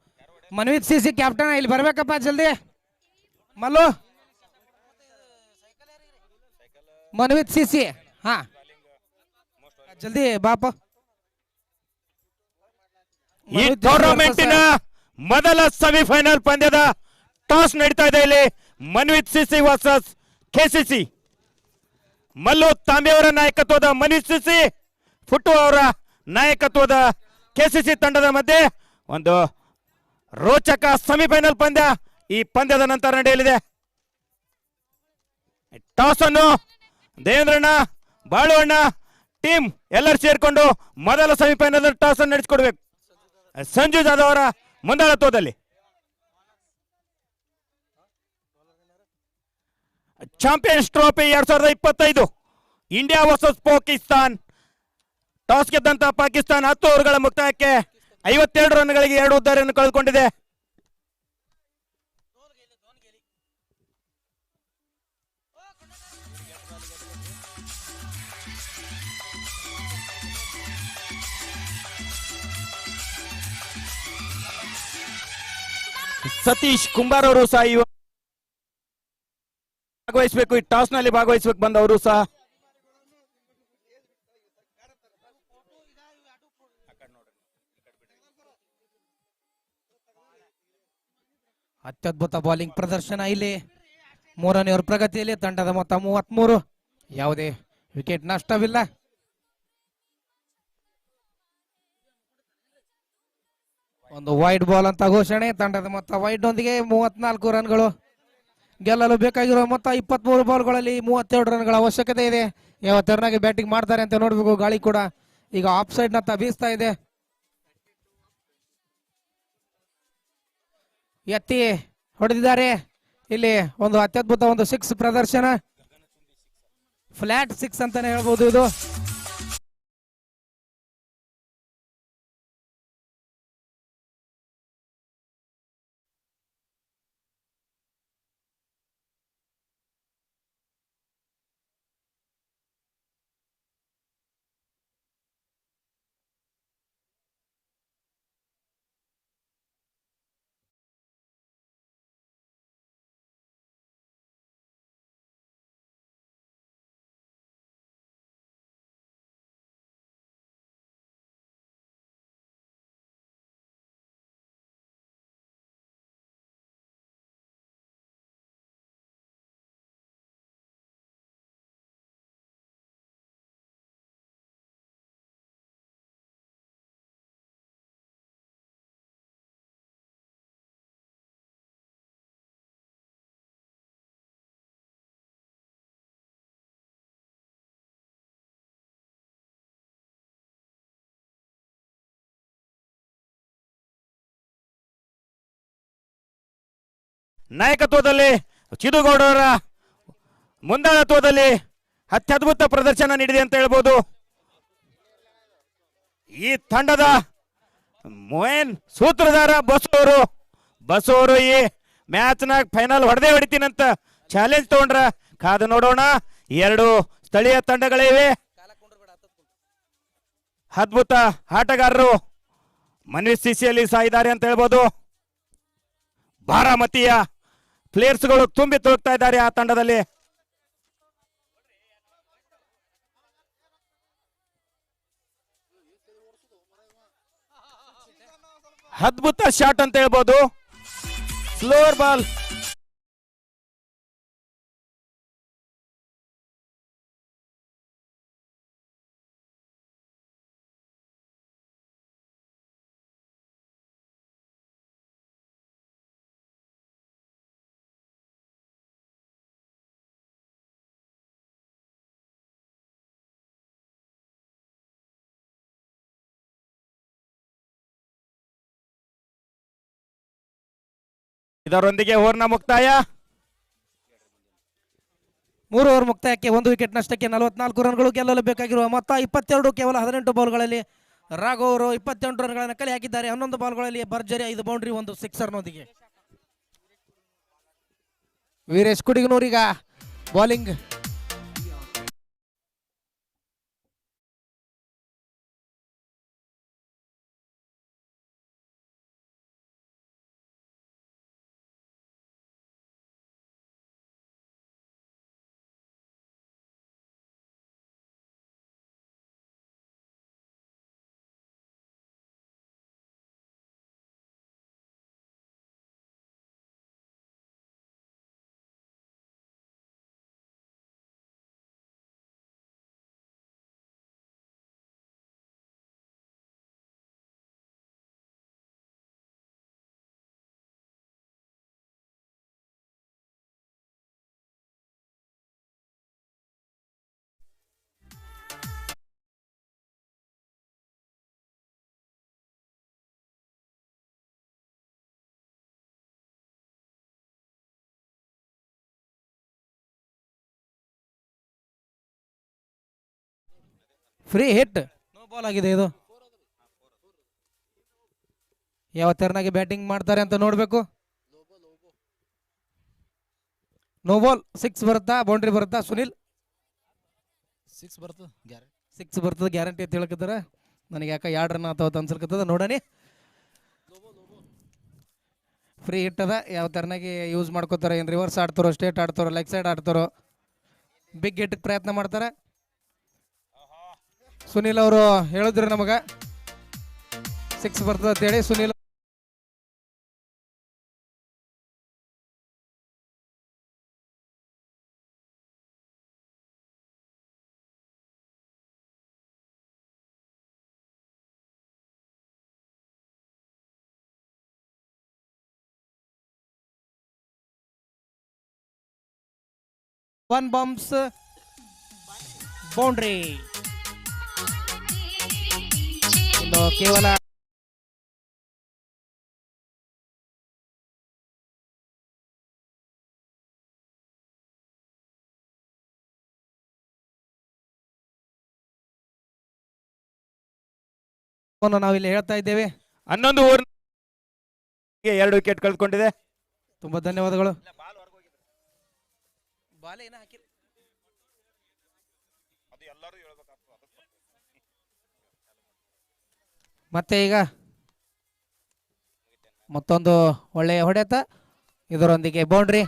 Manvith CC captain ಇಲ್ಲಿ ಬರ್ಬೇಕಪ್ಪ ಜಲ್ದಿ. ಮಲ್ಲು ಮನ್ವಿತ್ ಸಿಸಿ ಹಾ ಜಲ್ದಿ ಬಾಪ. ಈ ಟೂರ್ನಮೆಂಟಿನ ಮೊದಲ ಸೆಮಿಫೈನಲ್ ಪಂದ್ಯದ ಟಾಸ್ ನಡೀತಾ ಇದೆ. ಇಲ್ಲಿ Manvith CC versus KCC. Mallu Tambe ಅವರ ನಾಯಕತ್ವದ ಮನ್ವಿತ್ ಸಿಸಿ, ಫುಟ್ಟು ಅವರ ನಾಯಕತ್ವದ KCC ತಂಡದ ಮಧ್ಯೆ ಒಂದು ರೋಚಕ ಸೆಮಿಫೈನಲ್ ಪಂದ್ಯ ಈ ಪಂದ್ಯದ ನಂತರ ನಡೆಯಲಿದೆ. ಟಾಸ್ ಅನ್ನು ದೇವೇಂದ್ರಣ್ಣ, ಬಾಳುವಣ್ಣ ಟೀಮ್ ಎಲ್ಲರೂ ಸೇರ್ಕೊಂಡು ಮೊದಲ ಸೆಮಿಫೈನಲ್ ಟಾಸ್ ಅನ್ನು ನಡೆಸಿಕೊಡ್ಬೇಕು. ಸಂಜು ಜಾಧವ್ ಅವರ ಮುಂದಾಳತ್ವದಲ್ಲಿ champions trophy 2025 India versus Pakistan. Toss ಗೆದ್ದಂತ ಪಾಕಿಸ್ತಾನ 10 ಓವರ್ಗಳ ಮುಕ್ತಾಯಕ್ಕೆ 57 ರನ್ಗಳಿಗೆ 2 ಉದ್ದಾರಿಯನ್ನು ಕಳೆದುಕೊಂಡಿದೆ. ಸತೀಶ್ ಕುಂಬಾರ್ ಅವರು ಸಹ ಭಾಗವಹಿಸಬೇಕು, ಈ ಟಾಸ್ ನಲ್ಲಿ ಭಾಗವಹಿಸಬೇಕು ಬಂದವರು ಸಹ. ಅತ್ಯದ್ಭುತ ಬೌಲಿಂಗ್ ಪ್ರದರ್ಶನ ಇಲ್ಲಿ. 3ನೇ ಓವರ್ ಪ್ರಗತಿಯಲ್ಲಿ ತಂಡದ ಮೊತ್ತ 33. ಯಾವುದೇ ವಿಕೆಟ್ ನಷ್ಟವಿಲ್ಲ. ಒಂದು ವೈಡ್ ಬಾಲ್ ಅಂತ ಘೋಷಣೆ. ತಂಡದ ಮೊತ್ತ ವೈಡ್ ನೊಂದಿಗೆ 34 ರನ್ಗಳು. ಗೆಲ್ಲಲು ಬೇಕಾಗಿರುವ ಮೊತ್ತ 23 ಬಾಲ್ಗಳಲ್ಲಿ 32 ರನ್ಗಳ ಅವಶ್ಯಕತೆ ಇದೆ. ಯಾವ ತೆರನಾಗಿ ಬ್ಯಾಟಿಂಗ್ ಮಾಡ್ತಾರೆ ಅಂತ ನೋಡ್ಬೇಕು. ಗಾಳಿ ಕೂಡ ಈಗ ಆಫ್ ಸೈಡ್ ನತ್ತ ಬೀಸ್ತಾ ಇದೆ. ಎತ್ತಿ ಹೊಡೆದಿದ್ದಾರೆ. ಇಲ್ಲಿ ಒಂದು ಅತ್ಯದ್ಭುತ ಒಂದು 6 ಪ್ರದರ್ಶನ, ಫ್ಲಾಟ್ 6 ಅಂತಾನೆ ಹೇಳ್ಬೋದು ಇದು. ನಾಯಕತ್ವದಲ್ಲಿ ಚಿದುಗೌಡರ ಮುಂದಾಳತ್ವದಲ್ಲಿ ಅತ್ಯದ್ಭುತ ಪ್ರದರ್ಶನ ನೀಡಿದೆ ಅಂತ ಹೇಳ್ಬೋದು. ಈ ತಂಡದ ಮೇನ್ ಸೂತ್ರಧಾರ ಬಸು ಅವರು ಈ ಮ್ಯಾಚ್ನ ಫೈನಲ್ ಹೊಡಿತೀನಂತ ಚಾಲೆಂಜ್ ತಗೊಂಡ್ರ. ಕಾದು ನೋಡೋಣ. 2 ಸ್ಥಳೀಯ ತಂಡಗಳಿವೆ. ಅದ್ಭುತ ಆಟಗಾರರು ಮನ್ವಿ ಸ್ಥಿತಿಯಲ್ಲಿ ಸಹ ಇದ್ದಾರೆ ಅಂತ ಹೇಳ್ಬೋದು. ಬಾರಾಮತಿಯ ಪ್ಲೇಯರ್ಸ್ಗಳು ತುಂಬಿ ತುಳುಕ್ತಾ ಇದ್ದಾರೆ ಆ ತಂಡದಲ್ಲಿ. ಅದ್ಭುತ ಶಾಟ್ ಅಂತ ಹೇಳ್ಬೋದು. Slower ball. ಇದರೊಂದಿಗೆ ಓವರ್ನ ಮುಕ್ತಾಯ. 3 ಓವರ್ ಮುಕ್ತಾಯಕ್ಕೆ 1 ವಿಕೆಟ್ ನಷ್ಟಕ್ಕೆ 44 ರನ್ಗಳು. ಗೆಲ್ಲಲು ಬೇಕಾಗಿರುವ ಮೊತ್ತ 22. ಕೇವಲ 18 ಬಾಲ್ಗಳಲ್ಲಿ ರಾಘವ್ ಅವರು 28 ರನ್ಗಳನ್ನು ಕಲೆ ಹಾಕಿದ್ದಾರೆ. 11 ಬಾಲ್ಗಳಲ್ಲಿ ಭರ್ಜರಿ 5 ಬೌಂಡ್ರಿ 1 ಸಿಕ್ಸರ್ನೊಂದಿಗೆ. ವೀರೇಶ್ ಕುಡಿಗನೂರಿಗ bowling. Free hit, no ball ಆಗಿದೆ ಇದು. ಯಾವ ತೆರನಾಗಿ ಬ್ಯಾಟಿಂಗ್ ಮಾಡ್ತಾರೆ ಅಂತ ನೋಡ್ಬೇಕು. No ball. 6 ಬರುತ್ತಾ, ಬೌಂಡ್ರಿ ಬರುತ್ತಾ ಸುನಿಲ್? 6 ಬರ್ತದೆ ಗ್ಯಾರಂಟಿ ಅಂತ ಹೇಳ್ಕತ್ತಾರ. ನನಗೆ ಯಾಕೆ 2 ರನ್ ಆತಾವತ್ ಅನ್ಸಲ್ಕತ್ತದ. ನೋಡಣಿ. ಫ್ರೀ ಹಿಟ್ ಅದ. ಯಾವ ತೆರನಾಗಿ ಯೂಸ್ ಮಾಡ್ಕೋತಾರೆ, ಏನು ರಿವರ್ಸ್ ಆಡ್ತಾರೋ, ಸ್ಟೇಟ್ ಆಡ್ತಾರೋ, ಲೆಗ್ ಸೈಡ್ ಆಡ್ತಾರೋ, ಬಿಗ್ ಹಿಟ್ ಪ್ರಯತ್ನ ಮಾಡ್ತಾರೆ. ಸುನಿಲ್ ಅವರು ಹೇಳಿದ್ರು ನಮಗ 6 ಬರ್ತದೆ ಅಂತೇಳಿ. Sunil one bounce boundary. ಇನ್ನು ಕೇವಲ ನಾವಿಲ್ಲಿ ಹೇಳ್ತಾ ಇದ್ದೇವೆ. 11 ಓವರ್ 2 ವಿಕೆಟ್ ಕಳೆದುಕೊಂಡಿದೆ. ತುಂಬಾ ಧನ್ಯವಾದಗಳು. ಮತ್ತೆ ಈಗ ಮತ್ತೊಂದು ಒಳ್ಳೆಯ ಹೊಡೆತ, ಇದರೊಂದಿಗೆ ಬೌಂಡ್ರಿ.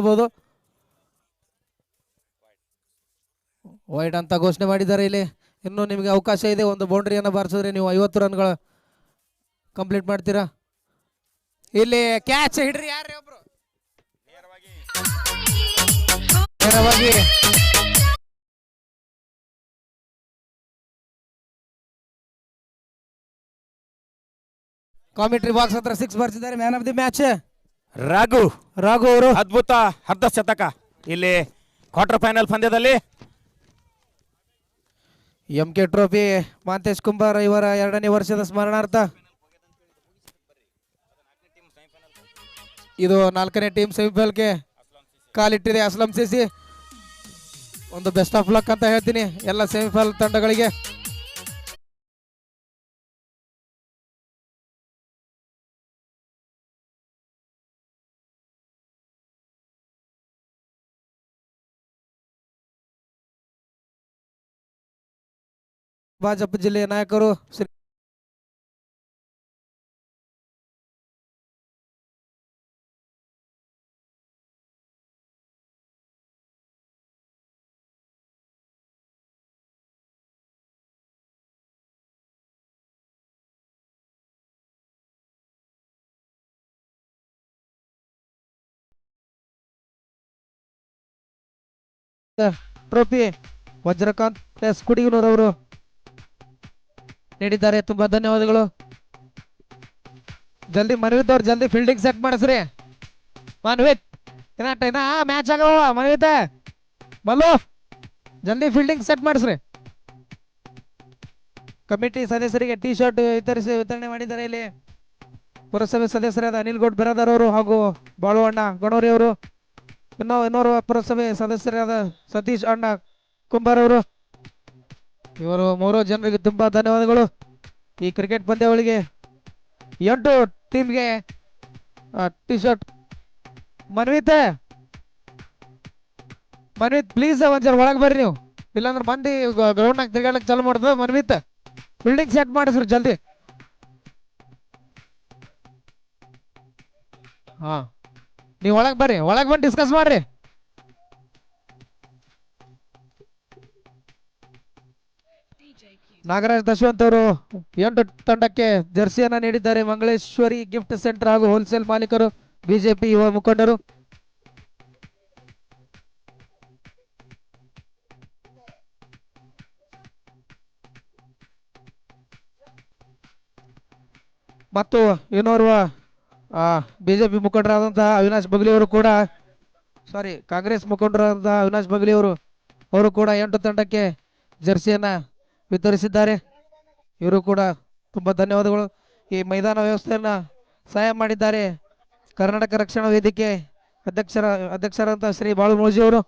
ಬಹುದು ವೈಡ್ ಅಂತ ಘೋಷಣೆ ಮಾಡಿದ್ದಾರೆ. ಇಲ್ಲಿ ಇನ್ನು ನಿಮಗೆ ಅವಕಾಶ ಇದೆ. ಒಂದು ಬೌಂಡ್ರಿಯನ್ನು ಬಾರಿಸಿದ್ರೆ ನೀವು 50 ರನ್ಗಳು ಕಂಪ್ಲೀಟ್ ಮಾಡ್ತೀರಾ. ಇಲ್ಲಿ ಕ್ಯಾಚ್ ಹಿಡ್ರಿ, ಯಾರೇ ಒಬ್ರು ನೇರವಾಗಿ ಕಾಮೆಂಟ್ರಿ ಬಾಕ್ಸ್ ಹತ್ರ 6 ಬಾರಿಸಿದ್ದಾರೆ. Man of the match Raghu ಅವರು ಅದ್ಭುತ ಅರ್ಧ ಶತಕ ಇಲ್ಲಿ ಕ್ವಾರ್ಟರ್ ಫೈನಲ್ ಪಂದ್ಯದಲ್ಲಿ. MK ಟ್ರೋಫಿ ಮಾಂತೇಶ್ ಕುಂಬಾರ್ ಇವರ 2ನೇ ವರ್ಷದ ಸ್ಮರಣಾರ್ಥ ಇದು 4ನೇ ಟೀಮ್ ಸೆಮಿಫೈನಲ್ಗೆ ಕಾಲಿಟ್ಟಿದೆ. ಅಸ್ಲಂ ಸಿಸಿ, ಒಂದು ಬೆಸ್ಟ್ ಆಫ್ ಲಕ್ ಅಂತ ಹೇಳ್ತೀನಿ ಎಲ್ಲ ಸೆಮಿಫೈನಲ್ ತಂಡಗಳಿಗೆ. ಭಾಜಪ ಜಿಲ್ಲೆಯ ನಾಯಕರು ಶ್ರೀ ಟ್ರೋಫಿ ವಜ್ರಕಾಂತ್ ಎಸ್ ಕುಡಿಗನೂರ್ ಅವರು ನೀಡಿದ್ದಾರೆ. ತುಂಬಾ ಧನ್ಯವಾದಗಳು. ಜಲ್ದಿ ಮನ್ವಿತ್ ಅವ್ರು ಜಲ್ದಿ ಫೀಲ್ಡಿಂಗ್ ಸೆಟ್ ಮಾಡಿಸ್ರಿ. ಮನ್ವಿತ್ ಮ್ಯಾಚ್ ಆಗವ. ಮನ್ವಿತ್ ಬಲ್ಲು ಜಲ್ದಿ ಫೀಲ್ಡಿಂಗ್ ಸೆಟ್ ಮಾಡಿಸ್ರಿ. ಕಮಿಟಿ ಸದಸ್ಯರಿಗೆ ಟಿ ಶರ್ಟ್ ವಿತರಣೆ ಮಾಡಿದ್ದಾರೆ. ಇಲ್ಲಿ ಪುರಸಭೆ ಸದಸ್ಯರಾದ ಅನಿಲ್ ಗೌಡ್ ಬಿರಾದರ್ ಅವರು ಹಾಗೂ ಬಾಳುವಣ್ಣ ಗಣೋರಿ ಅವರು, ಇನ್ನೋರ್ವ ಪುರಸಭೆ ಸದಸ್ಯರಾದ ಸತೀಶ್ ಅಣ್ಣ ಕುಂಬಾರ್ ಅವರು, ಇವರು 3 ಜನರಿಗೆ ತುಂಬಾ ಧನ್ಯವಾದಗಳು. ಈ ಕ್ರಿಕೆಟ್ ಪಂದ್ಯಾವಳಿಗೆ 8 ಟೀಮ್ಗೆ ಟಿ ಶರ್ಟ್. ಮನ್ವಿತ್ ಪ್ಲೀಸ್ ಒಂದ್ ಜರ ಒಳಗೆ ಬರ್ರಿ ನೀವು, ಇಲ್ಲಾಂದ್ರೆ ಮಂದಿ ಗ್ರೌಂಡ್ನಾಗ ತಿರ್ಗಾಡಕ್ ಚಾಲು ಮಾಡ್ತದ. ಮನ್ವಿತ್ ಫೀಲ್ಡಿಂಗ್ ಸೆಟ್ ಮಾಡಿಸ್ರಿ ಜಲ್ದಿ. ಹಾ, ನೀವು ಒಳಗೆ ಬರ್ರಿ, ಒಳಗೆ ಬಂದು ಡಿಸ್ಕಸ್ ಮಾಡ್ರಿ. ನಾಗರಾಜ್ ದಶವಂತ್ ಅವರು 8 ತಂಡಕ್ಕೆ ಜರ್ಸಿಯನ್ನ ನೀಡಿದ್ದಾರೆ. ಮಂಗಳೇಶ್ವರಿ ಗಿಫ್ಟ್ ಸೆಂಟರ್ ಹಾಗೂ ಹೋಲ್ಸೇಲ್ ಮಾಲೀಕರು, ಬಿಜೆಪಿ ಯುವ ಮುಖಂಡರು. ಮತ್ತು ಇನ್ನೋರ್ವ ಬಿಜೆಪಿ ಮುಖಂಡರಾದಂತಹ ಅವಿನಾಶ್ ಬಗ್ಲಿ ಅವರು ಕೂಡ, ಕಾಂಗ್ರೆಸ್ ಮುಖಂಡರಾದಂತಹ ಅವಿನಾಶ್ ಬಗ್ಲಿ ಅವರು ಕೂಡ 8 ತಂಡಕ್ಕೆ ಜರ್ಸಿಯನ್ನ ವಿತರಿಸಿದ್ದಾರೆ. ಇವರು ಕೂಡ ತುಂಬಾ ಧನ್ಯವಾದಗಳು. ಈ ಮೈದಾನ ವ್ಯವಸ್ಥೆಯನ್ನ ಸಹಾಯ ಮಾಡಿದ್ದಾರೆ ಕರ್ನಾಟಕ ರಕ್ಷಣಾ ವೇದಿಕೆ ಅಧ್ಯಕ್ಷರಾದಂತಹ ಶ್ರೀ ಬಾಳು ಮೋಜಿ ಅವರು.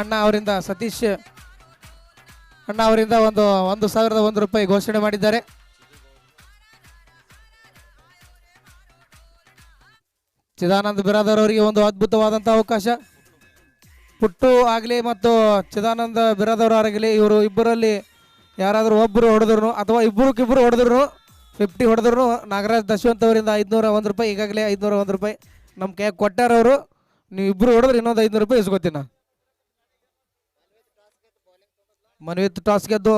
ಅಣ್ಣ ಅವರಿಂದ ಸತೀಶ್ ಅಣ್ಣ ಅವರಿಂದ 1,001 ರೂಪಾಯಿ ಘೋಷಣೆ ಮಾಡಿದ್ದಾರೆ. ಚಿದಾನಂದ್ ಬಿರಾದರ್ ಅವರಿಗೆ ಒಂದು ಅದ್ಭುತವಾದಂಥ ಅವಕಾಶ. ಪುಟ್ಟು ಆಗಲಿ ಮತ್ತು ಚಿದಾನಂದ ಬಿರಾದರ್ ಆಗಲಿ ಇವರು ಇಬ್ಬರಲ್ಲಿ ಯಾರಾದರೂ ಒಬ್ಬರು ಹೊಡೆದ್ರು ಅಥವಾ ಇಬ್ಬರಿಗಿಬ್ಬರು ಹೊಡೆದ್ರು 50 ಹೊಡೆದ್ರು ನಾಗರಾಜ್ ದಶವಂತ್ ಅವರಿಂದ 501 ರೂಪಾಯಿ, ಈಗಾಗಲೇ 501 ರೂಪಾಯಿ ನಮ್ಮ ಕೈ ಕೊಟ್ಟಾರವರು. ನೀವು ಇಬ್ಬರು ಹೊಡೆದ್ರೆ ಇನ್ನೊಂದು 500 ರೂಪಾಯಿ ಇಸ್ಕೊತೀನಿ ನಾನು. ಮನ್ವಿತ್ ಟಾಸ್ ಗೆದ್ದು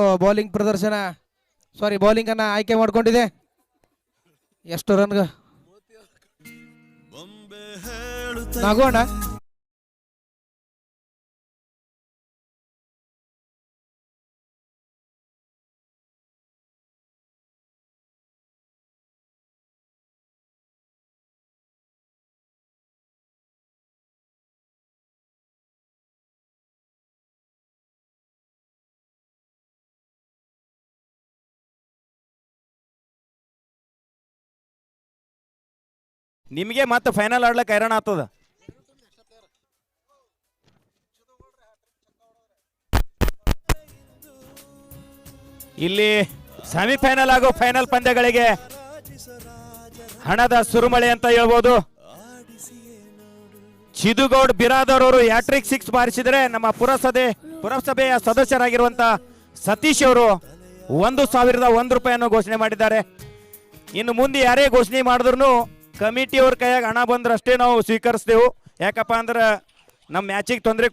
ಬೌಲಿಂಗನ್ನು ಆಯ್ಕೆ ಮಾಡಿಕೊಂಡಿದೆ. ಎಷ್ಟು ರನ್ಗೆ ನಾಗೋಣ. ನಿಮಗೆ ಮತ್ತೆ ಫೈನಲ್ ಆಡ್ಲಿಕ್ಕೆ ಹೈರಾಣ ಆಗ್ತದ. ಇಲ್ಲಿ ಸೆಮಿಫೈನಲ್ ಹಾಗೂ ಫೈನಲ್ ಪಂದ್ಯಗಳಿಗೆ ಹಣದ ಸುರುಮಳೆ ಅಂತ ಹೇಳ್ಬೋದು. ಚಿದುಗೌಡ್ ಬಿರಾದರ್ ಅವರು ಹ್ಯಾಟ್ರಿಕ್ 6 ಬಾರಿಸಿದರೆ ನಮ್ಮ ಪುರಸಭೆಯ ಸದಸ್ಯರಾಗಿರುವಂತ ಸತೀಶ್ ಅವರು 1,001 ರೂಪಾಯಿಯನ್ನು ಘೋಷಣೆ ಮಾಡಿದ್ದಾರೆ. ಇನ್ನು ಮುಂದೆ ಯಾರೇ ಘೋಷಣೆ ಮಾಡಿದ್ರು ಕಮಿಟಿ ಅವ್ರ ಕೈಯಾಗ ಹಣ ಬಂದ್ರಷ್ಟೇ ನಾವು ಸ್ವೀಕರಿಸ್ತೇವೆ. ಯಾಕಪ್ಪ ಅಂದ್ರೆ ನಮ್ಮ ಮ್ಯಾಚಿಗೆ ತೊಂದರೆ